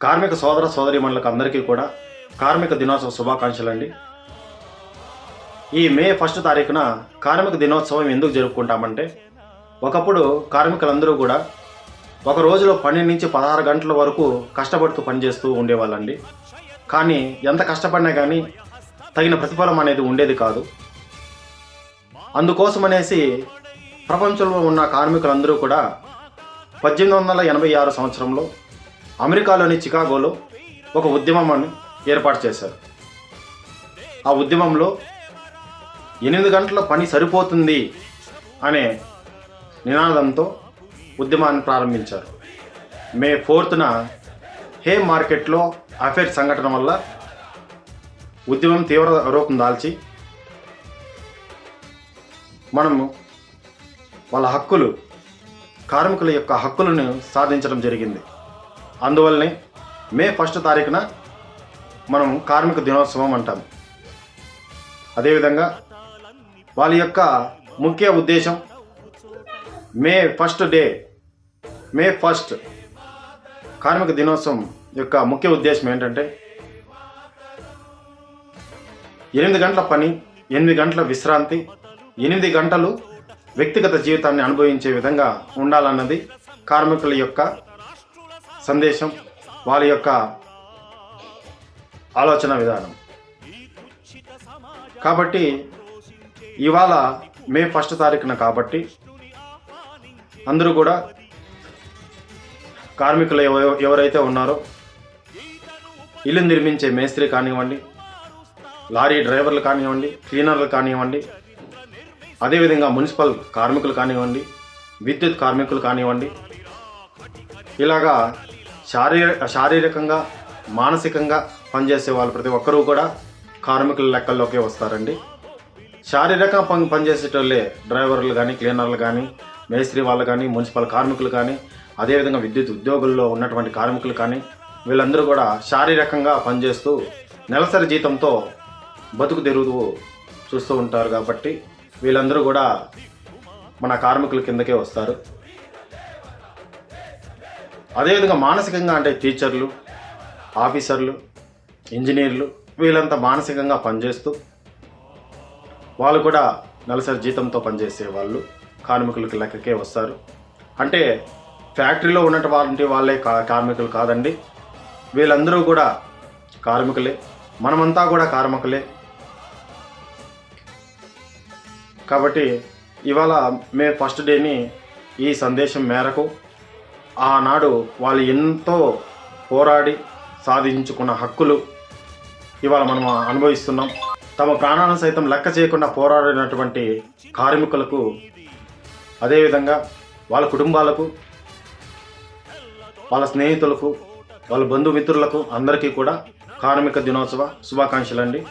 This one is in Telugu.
కార్మిక సోదర సోదరీమణులకు అందరికీ కూడా కార్మిక దినోత్సవ శుభాకాంక్షలు అండి. ఈ మే 1 తారీఖున కార్మిక దినోత్సవం ఎందుకు జరుపుకుంటామంటే, ఒకప్పుడు కార్మికులందరూ కూడా ఒక రోజులో 12 నుంచి 16 గంటల వరకు కష్టపడుతూ పనిచేస్తూ ఉండేవాళ్ళండి. కానీ ఎంత కష్టపడినా కానీ తగిన ప్రతిఫలం అనేది ఉండేది కాదు. అందుకోసమనేసి ప్రపంచంలో ఉన్న కార్మికులందరూ కూడా 1886 సంవత్సరంలో అమెరికాలోని చికాగోలో ఒక ఉద్యమాన్ని ఏర్పాటు చేశారు. ఆ ఉద్యమంలో 8 గంటల పని సరిపోతుంది అనే నినాదంతో ఉద్యమాన్ని ప్రారంభించారు. మే 4న హే మార్కెట్లో అఫైర్ సంఘటన వల్ల ఉద్యమం తీవ్ర రూపం దాల్చి మనము వాళ్ళ హక్కులు, కార్మికుల యొక్క హక్కులను సాధించడం జరిగింది. అందువల్లనే మే 1 తారీఖున మనం కార్మిక దినోత్సవం అంటాం. అదేవిధంగా వాళ్ళ యొక్క ముఖ్య ఉద్దేశం మే 1 కార్మిక దినోత్సవం యొక్క ముఖ్య ఉద్దేశం ఏంటంటే 8 గంటల పని, 8 గంటల విశ్రాంతి, 8 గంటలు వ్యక్తిగత జీవితాన్ని అనుభవించే విధంగా ఉండాలన్నది కార్మికుల యొక్క సందేశం, వాళ్ళ యొక్క ఆలోచన విధానం. కాబట్టి ఇవాళ మే 1 తారీఖున కాబట్టి అందరూ కూడా కార్మికులు ఎవరైతే ఉన్నారో, ఇల్లు నిర్మించే మేస్త్రి కానివ్వండి, లారీ డ్రైవర్లు కానివ్వండి, క్లీనర్లు కానివ్వండి, అదేవిధంగా మున్సిపల్ కార్మికులు కానివ్వండి, విద్యుత్ కార్మికులు కానివ్వండి, ఇలాగా శారీరకంగా మానసికంగా పనిచేసే వాళ్ళు ప్రతి ఒక్కరూ కూడా కార్మికుల లెక్కల్లోకే వస్తారండి. శారీరకంగా పనిచేసేటోళ్ళే డ్రైవర్లు కానీ, క్లీనర్లు కానీ, మేస్త్రి వాళ్ళు కానీ, మున్సిపల్ కార్మికులు కానీ, అదేవిధంగా విద్యుత్ ఉద్యోగుల్లో ఉన్నటువంటి కార్మికులు కానీ, వీళ్ళందరూ కూడా శారీరకంగా పనిచేస్తూ నెలసరి జీతంతో బతుకు తెరువు చూస్తూ ఉంటారు. కాబట్టి వీళ్ళందరూ కూడా మన కార్మికుల కిందకే వస్తారు. అదేవిధంగా మానసికంగా అంటే టీచర్లు, ఆఫీసర్లు, ఇంజనీర్లు వీళ్ళంతా మానసికంగా పనిచేస్తూ వాళ్ళు కూడా నెలసరి జీతంతో పనిచేసే వాళ్ళు కార్మికులకి లెక్కకే వస్తారు. అంటే ఫ్యాక్టరీలో ఉన్నటువంటి వాళ్ళే కార్మికులు కాదండి, వీళ్ళందరూ కూడా కార్మికులే, మనమంతా కూడా కార్మికులే. కాబట్టి ఇవాళ మే 1 డేని ఈ సందేశం మేరకు ఆనాడు వాళ్ళు ఎంతో పోరాడి సాధించుకున్న హక్కులు ఇవాళ మనం అనుభవిస్తున్నాం. తమ ప్రాణాలను సైతం లెక్క చేయకుండా పోరాడినటువంటి కార్మికులకు, అదేవిధంగా వాళ్ళ కుటుంబాలకు, వాళ్ళ స్నేహితులకు, వాళ్ళ బంధుమిత్రులకు అందరికీ కూడా కార్మిక దినోత్సవ శుభాకాంక్షలు అండి.